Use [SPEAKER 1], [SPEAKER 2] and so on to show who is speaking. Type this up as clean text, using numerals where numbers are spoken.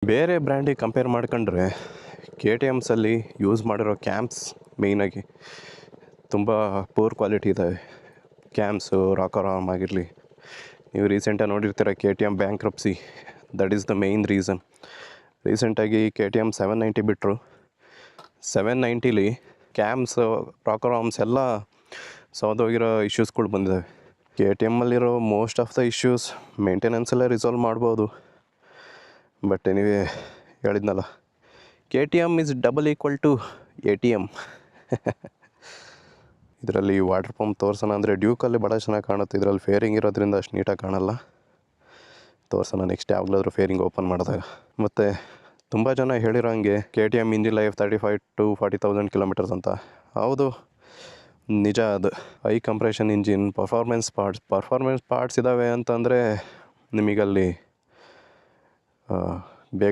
[SPEAKER 1] ಬೇರೆ ಬ್ರ್ಯಾಂಡಿಗೆ ಕಂಪೇರ್ ಮಾಡ್ಕೊಂಡ್ರೆ K T ಎಮ್ಸಲ್ಲಿ use ಮಾಡಿರೋ ಕ್ಯಾಮ್ಸ್ ಮೇಯ್ನಾಗಿ ತುಂಬ ಪೂರ್ ಕ್ವಾಲಿಟಿ ಇದ್ದಾವೆ. ಕ್ಯಾಮ್ಸು ರಾಕರ್ ಆರ್ಮ್ ಆಗಿರಲಿ, ನೀವು ರೀಸೆಂಟಾಗಿ ನೋಡಿರ್ತೀರ K T M bankruptcy, that is the main reason. ರೀಸೆಂಟಾಗಿ ಕೆ ಟಿ ಎಮ್ 790 ಬಿಟ್ಟರು. 790ಲಿ ಕ್ಯಾಮ್ಸ್, ರಾಕರ್ ಆರ್ಮ್ಸ್ ಎಲ್ಲ ಸೌದೋಗಿರೋ ಇಶ್ಯೂಸ್ಗಳು ಬಂದಿದ್ದಾವೆ. ಕೆ ಟಿ ಎಮ್ಮಲ್ಲಿರೋ ಮೋಸ್ಟ್ ಆಫ್ ದ ಇಶ್ಯೂಸ್ ಮೇಂಟೆನೆನ್ಸಲ್ಲೇ ರಿಸಾಲ್ವ್ ಮಾಡ್ಬೋದು. ಬಟ್ ಎನಿವೇ, ಹೇಳಿದ್ನಲ್ಲ, K T M is double equal to A T M. ಇದರಲ್ಲಿ ವಾಟರ್ ಪಂಪ್ ತೋರ್ಸೋಣ ಅಂದರೆ ಡ್ಯೂಕಲ್ಲಿ ಭಾಳ ಚೆನ್ನಾಗಿ ಕಾಣುತ್ತೆ. ಇದರಲ್ಲಿ ಫೇರಿಂಗ್ ಇರೋದ್ರಿಂದ ಅಷ್ಟು ನೀಟಾಗಿ ಕಾಣಲ್ಲ. ತೋರ್ಸೋಣ ನೆಕ್ಸ್ಟ್ ಯಾವಾಗಲಾದ್ರೂ ಫೇರಿಂಗ್ ಓಪನ್ ಮಾಡಿದಾಗ. ಮತ್ತು ತುಂಬ ಜನ ಹೇಳಿರೋ ಹಂಗೆ K T M engine life 35,000 to 40,000 kilometres ಅಂತ. ಹೌದು, ನಿಜ. ಅದು high compression engine, performance parts ಇದ್ದಾವೆ ಅಂತಂದರೆ ನಿಮಗಲ್ಲಿ ಬೇಗ